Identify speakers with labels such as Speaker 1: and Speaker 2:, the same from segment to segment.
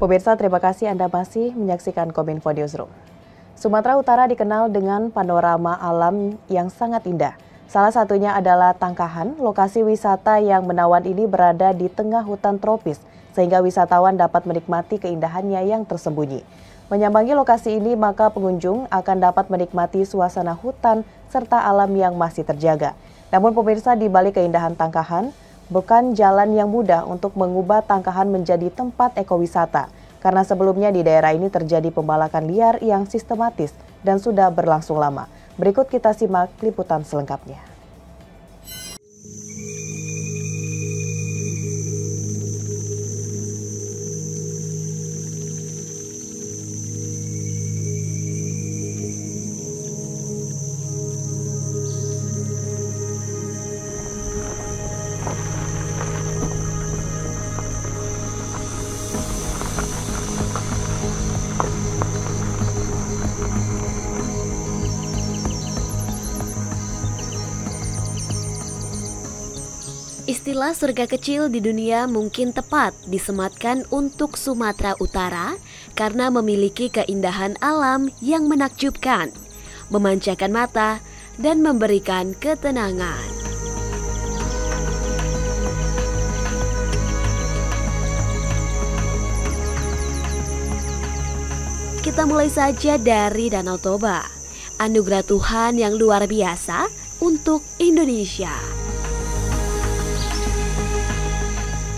Speaker 1: Pemirsa, terima kasih Anda masih menyaksikan Kominfo Newsroom. Sumatera Utara dikenal dengan panorama alam yang sangat indah. Salah satunya adalah Tangkahan, lokasi wisata yang menawan ini berada di tengah hutan tropis, sehingga wisatawan dapat menikmati keindahannya yang tersembunyi. Menyambangi lokasi ini, maka pengunjung akan dapat menikmati suasana hutan serta alam yang masih terjaga. Namun pemirsa, di balik keindahan Tangkahan, bukan jalan yang mudah untuk mengubah Tangkahan menjadi tempat ekowisata. Karena sebelumnya di daerah ini terjadi pembalakan liar yang sistematis dan sudah berlangsung lama. Berikut kita simak liputan selengkapnya.
Speaker 2: Istilah surga kecil di dunia mungkin tepat disematkan untuk Sumatera Utara karena memiliki keindahan alam yang menakjubkan, memanjakan mata, dan memberikan ketenangan. Kita mulai saja dari Danau Toba, anugerah Tuhan yang luar biasa untuk Indonesia.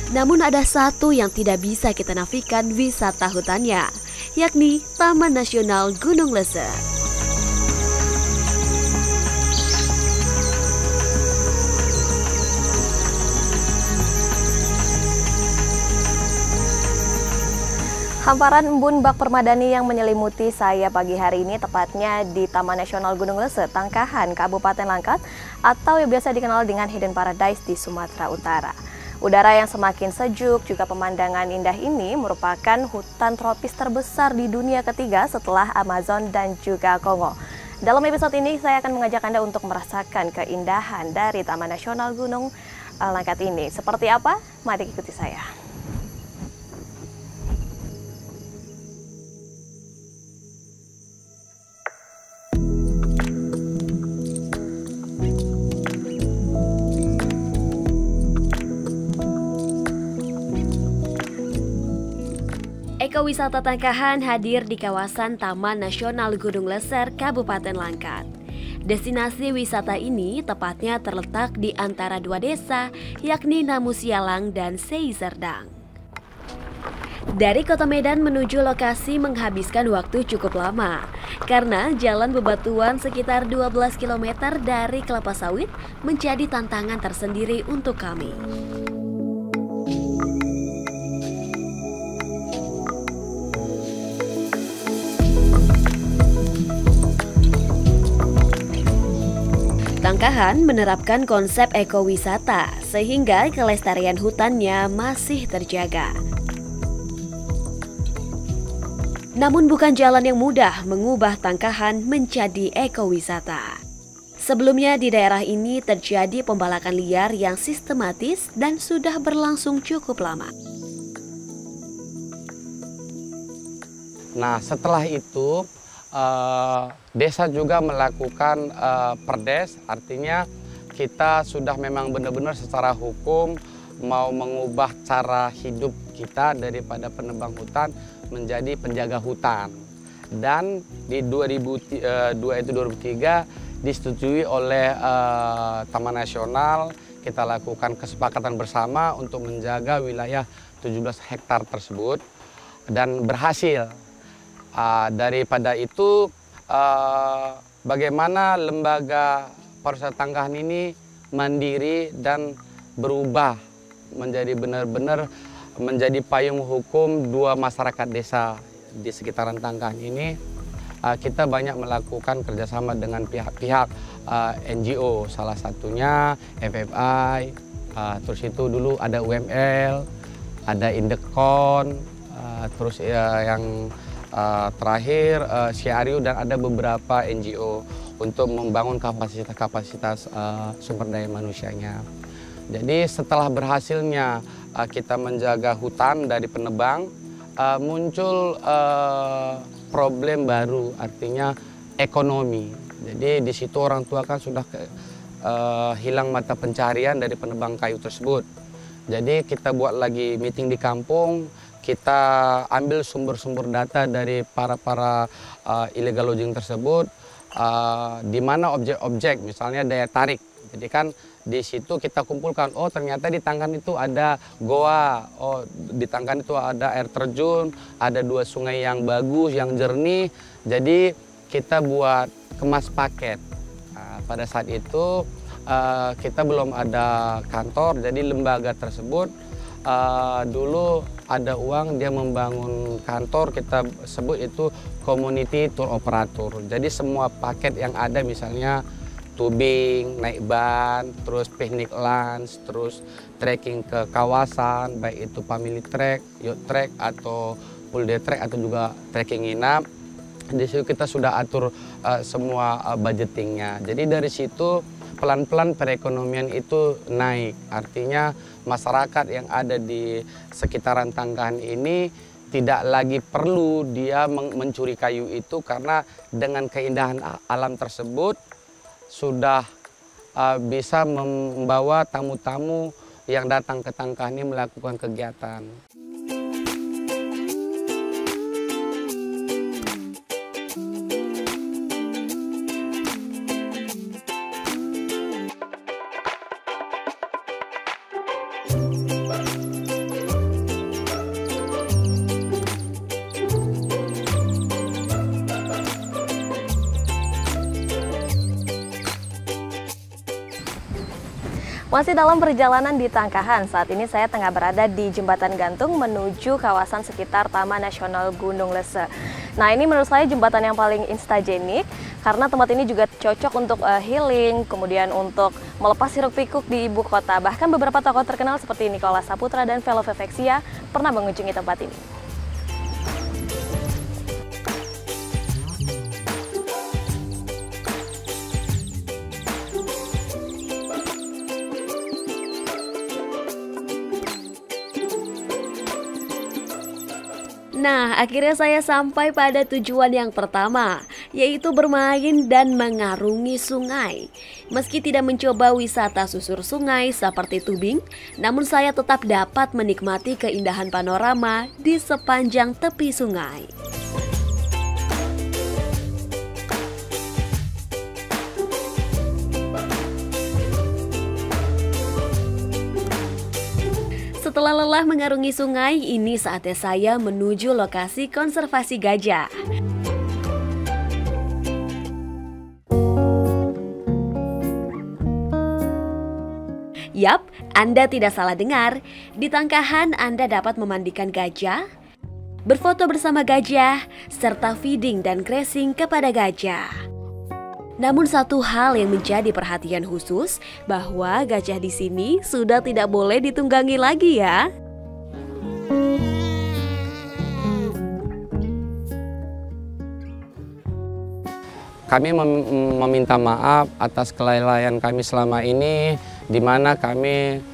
Speaker 2: Namun ada satu yang tidak bisa kita nafikan wisata hutannya, yakni Taman Nasional Gunung Leser.
Speaker 3: Hamparan embun bak permadani yang menyelimuti saya pagi hari ini tepatnya di Taman Nasional Gunung Leser, Tangkahan, Kabupaten Langkat, atau yang biasa dikenal dengan Hidden Paradise di Sumatera Utara. Udara yang semakin sejuk juga pemandangan indah ini merupakan hutan tropis terbesar di dunia ketiga setelah Amazon dan juga Kongo. Dalam episode ini saya akan mengajak Anda untuk merasakan keindahan dari Taman Nasional Gunung Langkat ini. Seperti apa? Mari ikuti saya.
Speaker 2: Ekowisata Tangkahan hadir di kawasan Taman Nasional Gunung Leser, Kabupaten Langkat. Destinasi wisata ini tepatnya terletak di antara dua desa, yakni Namusialang dan Seiserdang. Dari kota Medan menuju lokasi menghabiskan waktu cukup lama, karena jalan bebatuan sekitar 12 km dari kelapa sawit menjadi tantangan tersendiri untuk kami. Tangkahan menerapkan konsep ekowisata sehingga kelestarian hutannya masih terjaga. Namun bukan jalan yang mudah mengubah Tangkahan menjadi ekowisata. Sebelumnya di daerah ini terjadi pembalakan liar yang sistematis dan sudah berlangsung cukup lama.
Speaker 4: Nah, setelah itu desa juga melakukan perdes, artinya kita sudah memang benar-benar secara hukum mau mengubah cara hidup kita daripada penebang hutan menjadi penjaga hutan. Dan di 2003 disetujui oleh Taman Nasional, kita lakukan kesepakatan bersama untuk menjaga wilayah 17 hektar tersebut dan berhasil. Daripada itu, bagaimana lembaga pariwisata Tangkahan ini mandiri dan berubah menjadi benar-benar menjadi payung hukum dua masyarakat desa di sekitaran Tangkahan ini. Kita banyak melakukan kerjasama dengan pihak-pihak NGO, salah satunya FFI, terus itu dulu ada UML, ada Indekon, terus yang terakhir Syariu, dan ada beberapa NGO untuk membangun kapasitas sumber daya manusianya. Jadi setelah berhasilnya kita menjaga hutan dari penebang, muncul problem baru, artinya ekonomi. Jadi di situ orang tua kan sudah hilang mata pencarian dari penebang kayu tersebut. Jadi kita buat lagi meeting di kampung, kita ambil sumber-sumber data dari para illegal logging tersebut, di mana objek-objek, misalnya daya tarik. Jadi kan di situ kita kumpulkan, oh ternyata di Tangkan itu ada goa, oh di Tangkan itu ada air terjun, ada 2 sungai yang bagus, yang jernih. Jadi kita buat kemas paket. Pada saat itu kita belum ada kantor, jadi lembaga tersebut dulu ada uang, dia membangun kantor, kita sebut itu community tour operator. Jadi semua paket yang ada, misalnya tubing, naik ban, terus piknik lunch, terus trekking ke kawasan, baik itu family trek, yacht trek, atau full day trek, atau juga trekking nginap. Di situ kita sudah atur semua budgetingnya. Jadi dari situ pelan-pelan perekonomian itu naik. Artinya masyarakat yang ada di sekitaran Tangkahan ini tidak lagi perlu dia mencuri kayu itu, karena dengan keindahan alam tersebut sudah bisa membawa tamu-tamu yang datang ke Tangkahan ini melakukan kegiatan.
Speaker 3: Masih dalam perjalanan di Tangkahan, saat ini saya tengah berada di Jembatan Gantung menuju kawasan sekitar Taman Nasional Gunung Lese. Nah, ini menurut saya jembatan yang paling instagenik karena tempat ini juga cocok untuk healing, kemudian untuk melepas hiruk pikuk di ibu kota. Bahkan beberapa tokoh terkenal seperti Nicholas Saputra dan Vello Vivexia pernah mengunjungi tempat ini.
Speaker 2: Nah, akhirnya saya sampai pada tujuan yang pertama, yaitu bermain dan mengarungi sungai. Meski tidak mencoba wisata susur sungai seperti tubing, namun saya tetap dapat menikmati keindahan panorama di sepanjang tepi sungai. Setelah lelah mengarungi sungai, ini saatnya saya menuju lokasi konservasi gajah. Yap, Anda tidak salah dengar. Di Tangkahan Anda dapat memandikan gajah, berfoto bersama gajah, serta feeding dan grazing kepada gajah. Namun satu hal yang menjadi perhatian khusus, bahwa gajah di sini sudah tidak boleh ditunggangi lagi ya.
Speaker 4: Kami meminta maaf atas kelalaian kami selama ini, di mana kami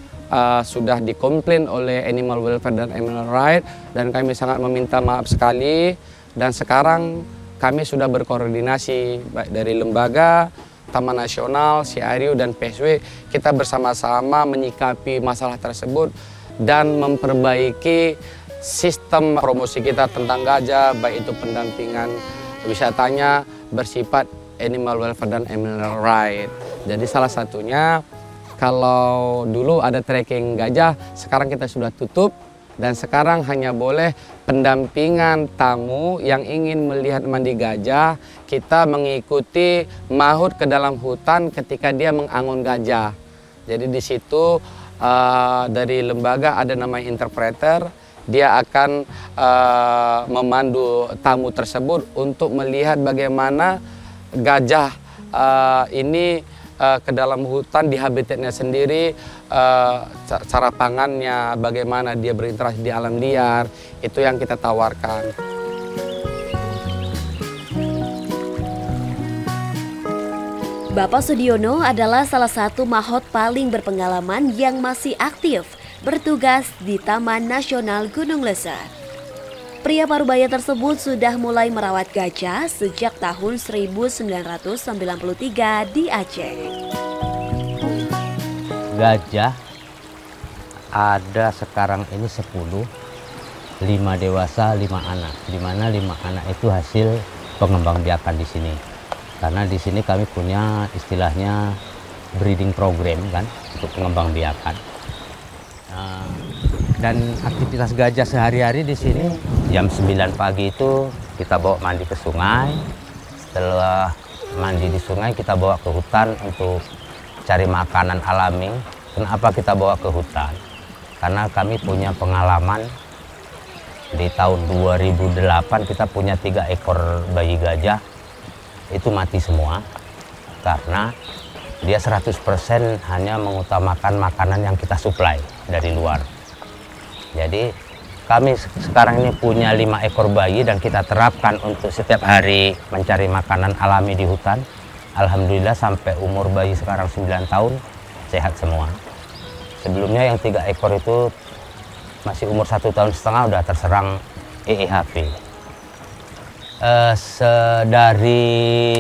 Speaker 4: sudah dikomplain oleh Animal Welfare dan Animal Rights, dan kami sangat meminta maaf sekali. Dan sekarang kami sudah berkoordinasi baik dari lembaga, Taman Nasional, CRU, dan PSW. Kita bersama-sama menyikapi masalah tersebut dan memperbaiki sistem promosi kita tentang gajah, baik itu pendampingan wisatanya bersifat Animal Welfare dan Animal Rights. Jadi salah satunya, kalau dulu ada trekking gajah, sekarang kita sudah tutup. Dan sekarang hanya boleh pendampingan tamu yang ingin melihat mandi gajah. Kita mengikuti maut ke dalam hutan ketika dia mengangon gajah. Jadi di situ dari lembaga ada namanya interpreter. Dia akan memandu tamu tersebut untuk melihat bagaimana gajah ini ke dalam hutan di habitatnya sendiri, cara pangannya, bagaimana dia berinteraksi di alam liar, itu yang kita tawarkan.
Speaker 2: Bapak Sudiono adalah salah satu mahot paling berpengalaman yang masih aktif bertugas di Taman Nasional Gunung Lese. Pria parubaya tersebut sudah mulai merawat gajah sejak tahun 1993 di Aceh.
Speaker 5: Gajah ada sekarang ini 10, 5 dewasa, 5 anak. Di mana 5 anak itu hasil pengembangbiakan di sini. Karena di sini kami punya istilahnya breeding program kan untuk pengembangbiakan. Dan aktivitas gajah sehari-hari di sini jam 9 pagi itu kita bawa mandi ke sungai. Setelah mandi di sungai kita bawa ke hutan untuk cari makanan alami. Kenapa kita bawa ke hutan? Karena kami punya pengalaman di tahun 2008 kita punya 3 ekor bayi gajah itu mati semua karena dia 100% hanya mengutamakan makanan yang kita suplai dari luar. Jadi kami sekarang ini punya 5 ekor bayi dan kita terapkan untuk setiap hari mencari makanan alami di hutan. Alhamdulillah sampai umur bayi sekarang 9 tahun sehat semua. Sebelumnya yang 3 ekor itu masih umur 1,5 tahun udah terserang EEHP. Dari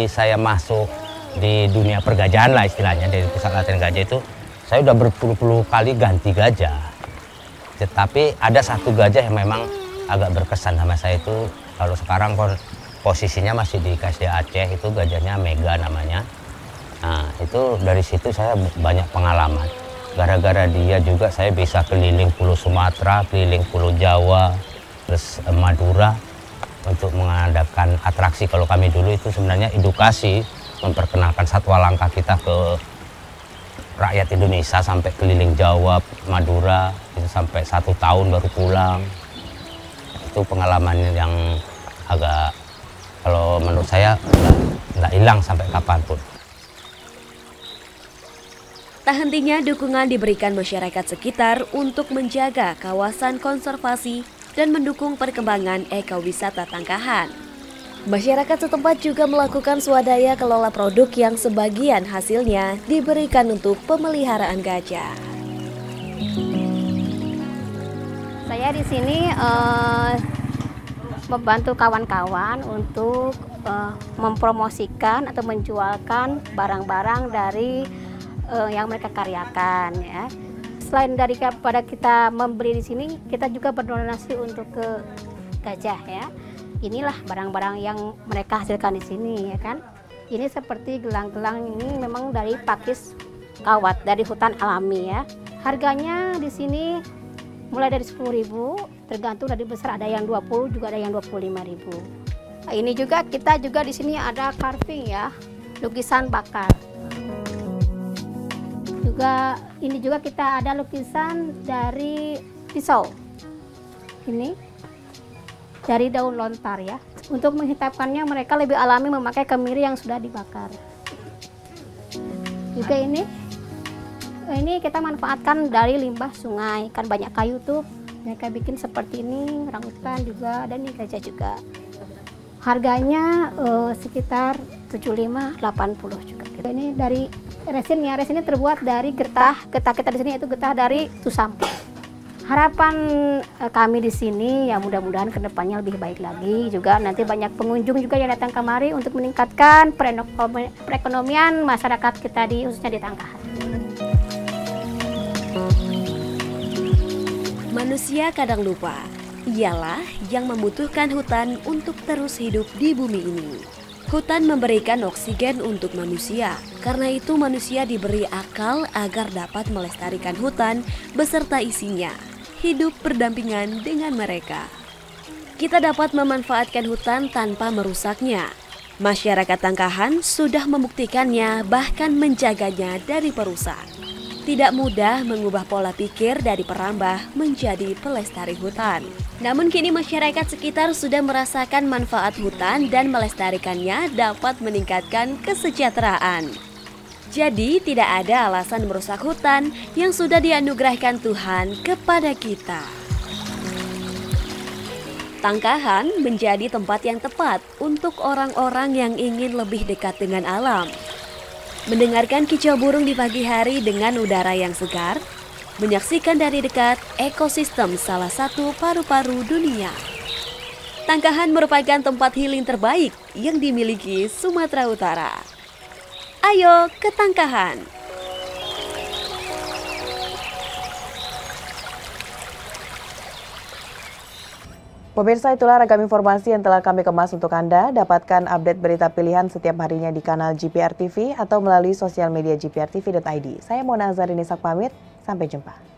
Speaker 5: saya masuk di dunia pergajahan lah istilahnya, dari pusat latihan gajah itu, saya udah berpuluh-puluh kali ganti gajah. Tetapi ada satu gajah yang memang agak berkesan sama saya itu, kalau sekarang posisinya masih di KSD Aceh, itu gajahnya Mega namanya. Nah itu dari situ saya banyak pengalaman. Gara-gara dia juga saya bisa keliling Pulau Sumatera, keliling Pulau Jawa, terus Madura untuk mengadakan atraksi. Kalau kami dulu itu sebenarnya edukasi, memperkenalkan satwa langka kita ke rakyat Indonesia sampai keliling Jawa, Madura, itu sampai 1 tahun baru pulang. Itu pengalaman yang agak, kalau menurut saya nggak hilang sampai kapanpun.
Speaker 2: Tak hentinya dukungan diberikan masyarakat sekitar untuk menjaga kawasan konservasi dan mendukung perkembangan ekowisata Tangkahan. Masyarakat setempat juga melakukan swadaya kelola produk yang sebagian hasilnya diberikan untuk pemeliharaan gajah.
Speaker 6: Saya di sini membantu kawan-kawan untuk mempromosikan atau menjualkan barang-barang dari yang mereka karyakan ya. Selain daripada kita membeli di sini, kita juga berdonasi untuk ke gajah ya. Inilah barang-barang yang mereka hasilkan di sini ya kan. Ini seperti gelang-gelang ini memang dari pakis kawat dari hutan alami ya. Harganya di sini mulai dari 10.000, tergantung dari besar, ada yang 20 juga ada yang 25.000. Nah, ini juga kita juga di sini ada carving ya, lukisan bakar. Ini juga kita ada lukisan dari pisau. Ini dari daun lontar ya. Untuk menghitamkannya mereka lebih alami memakai kemiri yang sudah dibakar. Juga ini kita manfaatkan dari limbah sungai. Kan banyak kayu tuh. Mereka bikin seperti ini, orangutan juga, dan ini gajah juga. Harganya sekitar 75-80 juga. Ini dari resinnya. Resinnya terbuat dari getah. Getah kita di sini itu getah dari tusam. Harapan kami di sini ya mudah-mudahan kedepannya lebih baik lagi. Juga nanti banyak pengunjung juga yang datang kemari untuk meningkatkan perekonomian masyarakat kita khususnya di Tangkahan.
Speaker 2: Manusia kadang lupa, ialah yang membutuhkan hutan untuk terus hidup di bumi ini. Hutan memberikan oksigen untuk manusia, karena itu manusia diberi akal agar dapat melestarikan hutan beserta isinya, hidup berdampingan dengan mereka. Kita dapat memanfaatkan hutan tanpa merusaknya. Masyarakat Tangkahan sudah membuktikannya, bahkan menjaganya dari perusak. Tidak mudah mengubah pola pikir dari perambah menjadi pelestari hutan. Namun kini masyarakat sekitar sudah merasakan manfaat hutan dan melestarikannya dapat meningkatkan kesejahteraan. Jadi tidak ada alasan merusak hutan yang sudah dianugerahkan Tuhan kepada kita. Tangkahan menjadi tempat yang tepat untuk orang-orang yang ingin lebih dekat dengan alam. Mendengarkan kicau burung di pagi hari dengan udara yang segar, menyaksikan dari dekat ekosistem salah satu paru-paru dunia. Tangkahan merupakan tempat healing terbaik yang dimiliki Sumatera Utara. Ayo ke Tangkahan!
Speaker 1: Pemirsa, itulah ragam informasi yang telah kami kemas untuk Anda. Dapatkan update berita pilihan setiap harinya di kanal GPR TV atau melalui sosial media gprtv.id. Saya Mona Azarini pamit, sampai jumpa.